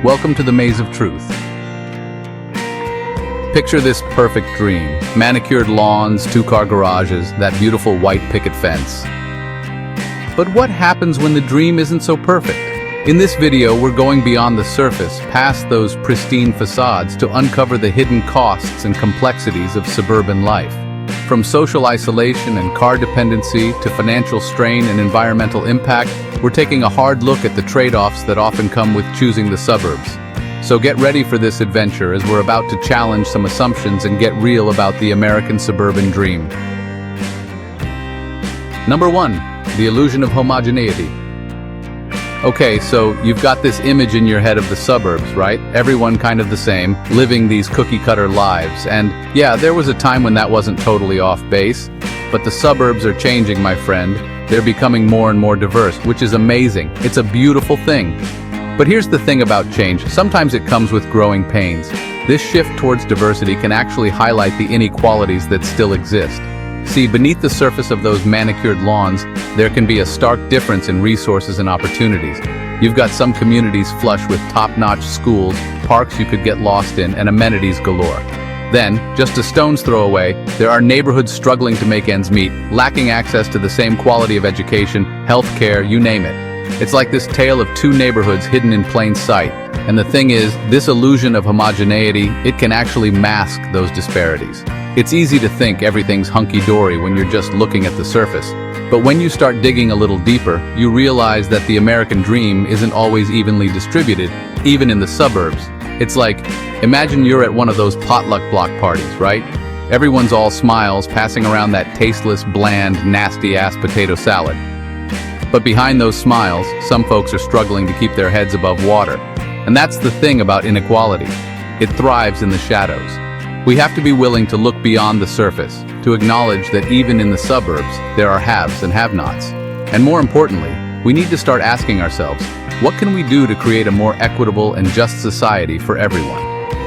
Welcome to the maze of truth. Picture this perfect dream. Manicured lawns, two-car garages, that beautiful white picket fence. But what happens when the dream isn't so perfect? In this video, we're going beyond the surface, past those pristine facades, to uncover the hidden costs and complexities of suburban life. From social isolation and car dependency to financial strain and environmental impact, we're taking a hard look at the trade-offs that often come with choosing the suburbs. So get ready for this adventure as we're about to challenge some assumptions and get real about the American suburban dream. Number 1, the illusion of homogeneity. Okay, so you've got this image in your head of the suburbs, right? Everyone kind of the same, living these cookie-cutter lives. And yeah, there was a time when that wasn't totally off base, but the suburbs are changing, my friend. They're becoming more and more diverse, which is amazing. It's a beautiful thing. But here's the thing about change. Sometimes it comes with growing pains. This shift towards diversity can actually highlight the inequalities that still exist. See, beneath the surface of those manicured lawns, there can be a stark difference in resources and opportunities. You've got some communities flush with top-notch schools, parks you could get lost in, and amenities galore. Then, just a stone's throw away, there are neighborhoods struggling to make ends meet, lacking access to the same quality of education, healthcare, you name it. It's like this tale of two neighborhoods hidden in plain sight. And the thing is, this illusion of homogeneity, it can actually mask those disparities. It's easy to think everything's hunky-dory when you're just looking at the surface. But when you start digging a little deeper, you realize that the American dream isn't always evenly distributed, even in the suburbs. It's like, imagine you're at one of those potluck block parties, right? Everyone's all smiles, passing around that tasteless, bland, nasty-ass potato salad. But behind those smiles, some folks are struggling to keep their heads above water. And that's the thing about inequality. It thrives in the shadows. We have to be willing to look beyond the surface, to acknowledge that even in the suburbs, there are haves and have-nots. And more importantly, we need to start asking ourselves, what can we do to create a more equitable and just society for everyone?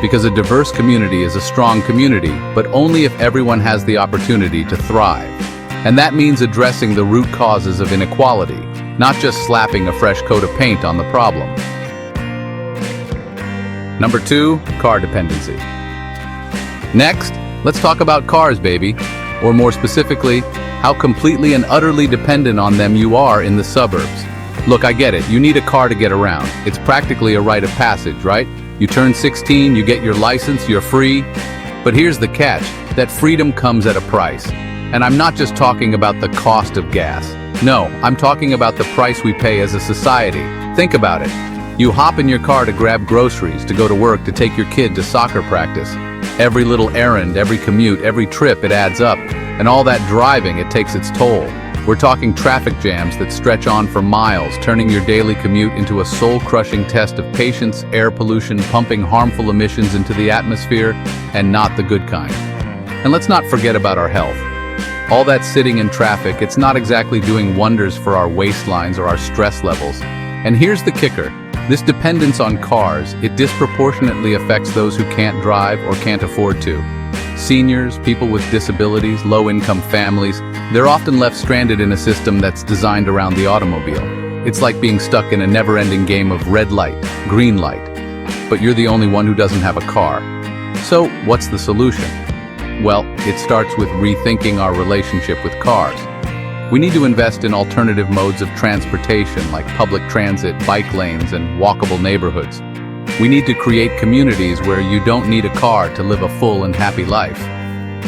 Because a diverse community is a strong community, but only if everyone has the opportunity to thrive. And that means addressing the root causes of inequality, not just slapping a fresh coat of paint on the problem. Number 2, car dependency. Next, let's talk about cars, baby. Or more specifically, how completely and utterly dependent on them you are in the suburbs. Look, I get it. You need a car to get around. It's practically a rite of passage, right? You turn 16, you get your license, you're free. But here's the catch. That freedom comes at a price. And I'm not just talking about the cost of gas. No, I'm talking about the price we pay as a society. Think about it. You hop in your car to grab groceries, to go to work, to take your kid to soccer practice. Every little errand, every commute, every trip, it adds up. And all that driving, it takes its toll. We're talking traffic jams that stretch on for miles, turning your daily commute into a soul-crushing test of patience, air pollution, pumping harmful emissions into the atmosphere, and not the good kind. And let's not forget about our health. All that sitting in traffic, it's not exactly doing wonders for our waistlines or our stress levels. And here's the kicker. This dependence on cars, it disproportionately affects those who can't drive or can't afford to. Seniors, people with disabilities, low-income families, they're often left stranded in a system that's designed around the automobile. It's like being stuck in a never-ending game of red light, green light. But you're the only one who doesn't have a car. So, what's the solution? Well, it starts with rethinking our relationship with cars. We need to invest in alternative modes of transportation like public transit, bike lanes, and walkable neighborhoods. We need to create communities where you don't need a car to live a full and happy life.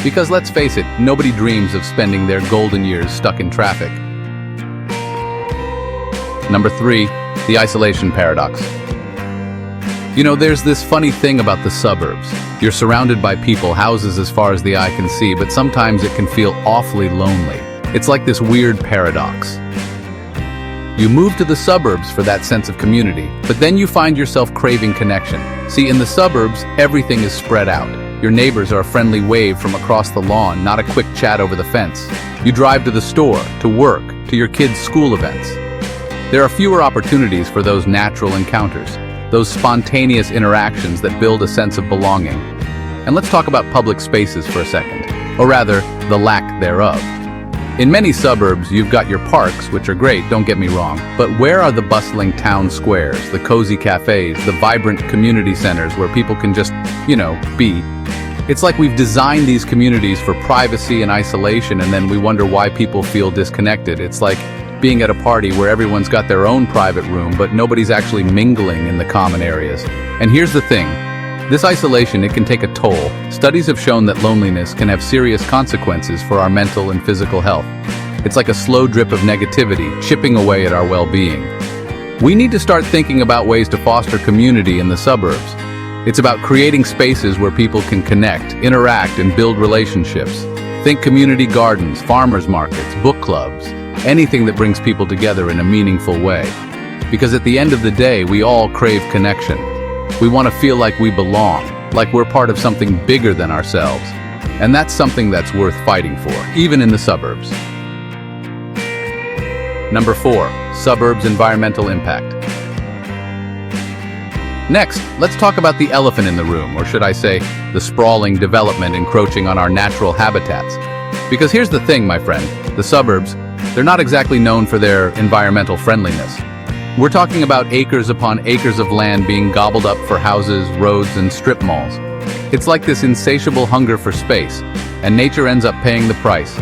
Because let's face it, nobody dreams of spending their golden years stuck in traffic. Number 3, the isolation paradox. You know, there's this funny thing about the suburbs. You're surrounded by people, houses as far as the eye can see, but sometimes it can feel awfully lonely. It's like this weird paradox. You move to the suburbs for that sense of community, but then you find yourself craving connection. See, in the suburbs, everything is spread out. Your neighbors are a friendly wave from across the lawn, not a quick chat over the fence. You drive to the store, to work, to your kids' school events. There are fewer opportunities for those natural encounters, those spontaneous interactions that build a sense of belonging. And let's talk about public spaces for a second, or rather, the lack thereof. In many suburbs, you've got your parks, which are great, don't get me wrong, but where are the bustling town squares, the cozy cafes, the vibrant community centers where people can just, be? It's like we've designed these communities for privacy and isolation, and then we wonder why people feel disconnected. It's like being at a party where everyone's got their own private room, but nobody's actually mingling in the common areas. And here's the thing. This isolation, it can take a toll. Studies have shown that loneliness can have serious consequences for our mental and physical health. It's like a slow drip of negativity, chipping away at our well-being. We need to start thinking about ways to foster community in the suburbs. It's about creating spaces where people can connect, interact, and build relationships. Think community gardens, farmers markets, book clubs, anything that brings people together in a meaningful way. Because at the end of the day, we all crave connection. We want to feel like we belong, like we're part of something bigger than ourselves. And that's something that's worth fighting for, even in the suburbs. Number 4, suburbs environmental impact. Next, let's talk about the elephant in the room, or should I say, the sprawling development encroaching on our natural habitats. Because here's the thing, my friend, the suburbs, they're not exactly known for their environmental friendliness. We're talking about acres upon acres of land being gobbled up for houses, roads, and strip malls. It's like this insatiable hunger for space, and nature ends up paying the price.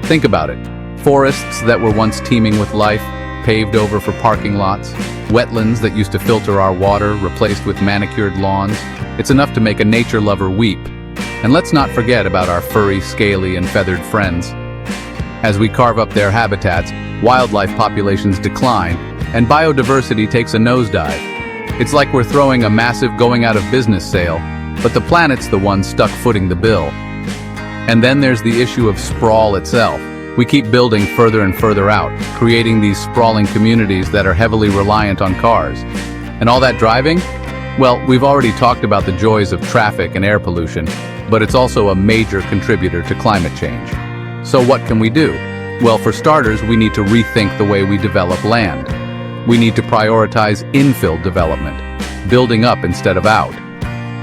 Think about it. Forests that were once teeming with life, paved over for parking lots, wetlands that used to filter our water, replaced with manicured lawns. It's enough to make a nature lover weep. And let's not forget about our furry, scaly, and feathered friends. As we carve up their habitats, wildlife populations decline, and biodiversity takes a nosedive. It's like we're throwing a massive going out of business sale, but the planet's the one stuck footing the bill. And then there's the issue of sprawl itself. We keep building further and further out, creating these sprawling communities that are heavily reliant on cars. And all that driving? Well, we've already talked about the joys of traffic and air pollution, but it's also a major contributor to climate change. So what can we do? Well, for starters, we need to rethink the way we develop land. We need to prioritize infill development, building up instead of out.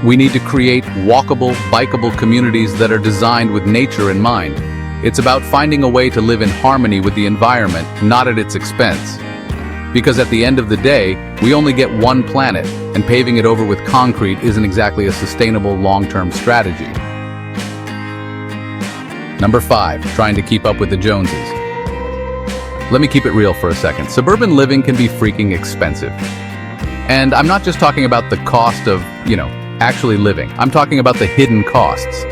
We need to create walkable, bikeable communities that are designed with nature in mind. It's about finding a way to live in harmony with the environment, not at its expense. Because at the end of the day, we only get one planet, and paving it over with concrete isn't exactly a sustainable long-term strategy. Number 5, trying to keep up with the Joneses. Let me keep it real for a second. Suburban living can be freaking expensive. And I'm not just talking about the cost of, actually living. I'm talking about the hidden costs.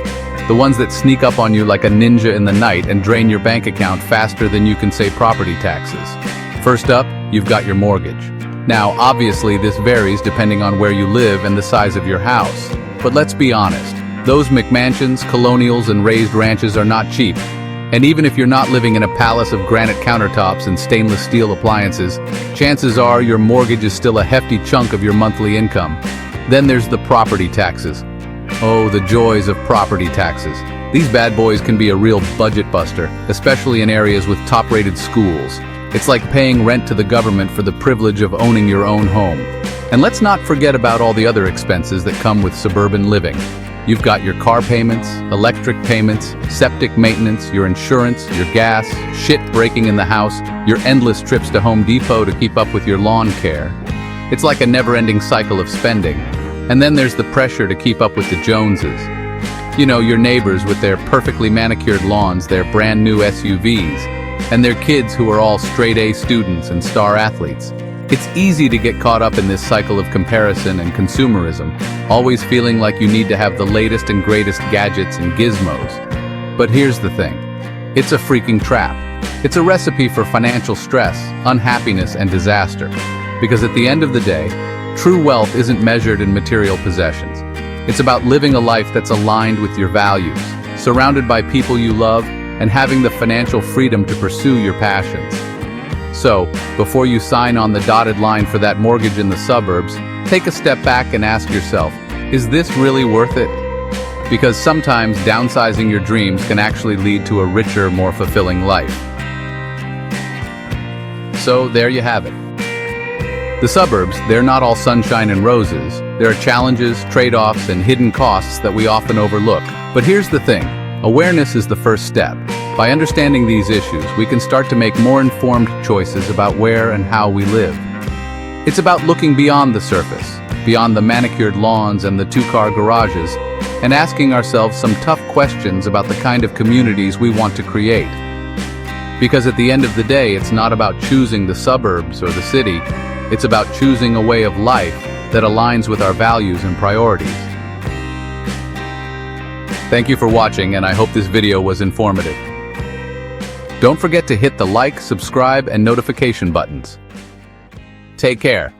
The ones that sneak up on you like a ninja in the night and drain your bank account faster than you can say property taxes. First up, you've got your mortgage. Now, obviously, this varies depending on where you live and the size of your house. But let's be honest, those McMansions, colonials, and raised ranches are not cheap. And even if you're not living in a palace of granite countertops and stainless steel appliances, chances are your mortgage is still a hefty chunk of your monthly income. Then there's the property taxes. Oh, the joys of property taxes. These bad boys can be a real budget buster, especially in areas with top-rated schools. It's like paying rent to the government for the privilege of owning your own home. And let's not forget about all the other expenses that come with suburban living. You've got your car payments, electric payments, septic maintenance, your insurance, your gas, shit breaking in the house, your endless trips to Home Depot to keep up with your lawn care. It's like a never-ending cycle of spending. And then there's the pressure to keep up with the Joneses. Your neighbors with their perfectly manicured lawns, their brand new SUVs, and their kids who are all straight-A students and star athletes. It's easy to get caught up in this cycle of comparison and consumerism, always feeling like you need to have the latest and greatest gadgets and gizmos. But here's the thing. It's a freaking trap. It's a recipe for financial stress, unhappiness, and disaster. Because at the end of the day, true wealth isn't measured in material possessions. It's about living a life that's aligned with your values, surrounded by people you love, and having the financial freedom to pursue your passions. So, before you sign on the dotted line for that mortgage in the suburbs, take a step back and ask yourself, is this really worth it? Because sometimes downsizing your dreams can actually lead to a richer, more fulfilling life. So, there you have it. The suburbs, they're not all sunshine and roses. There are challenges, trade-offs, and hidden costs that we often overlook. But here's the thing. Awareness is the first step. By understanding these issues, we can start to make more informed choices about where and how we live. It's about looking beyond the surface, beyond the manicured lawns and the two-car garages, and asking ourselves some tough questions about the kind of communities we want to create. Because at the end of the day, it's not about choosing the suburbs or the city, it's about choosing a way of life that aligns with our values and priorities. Thank you for watching, and I hope this video was informative. Don't forget to hit the like, subscribe, and notification buttons. Take care.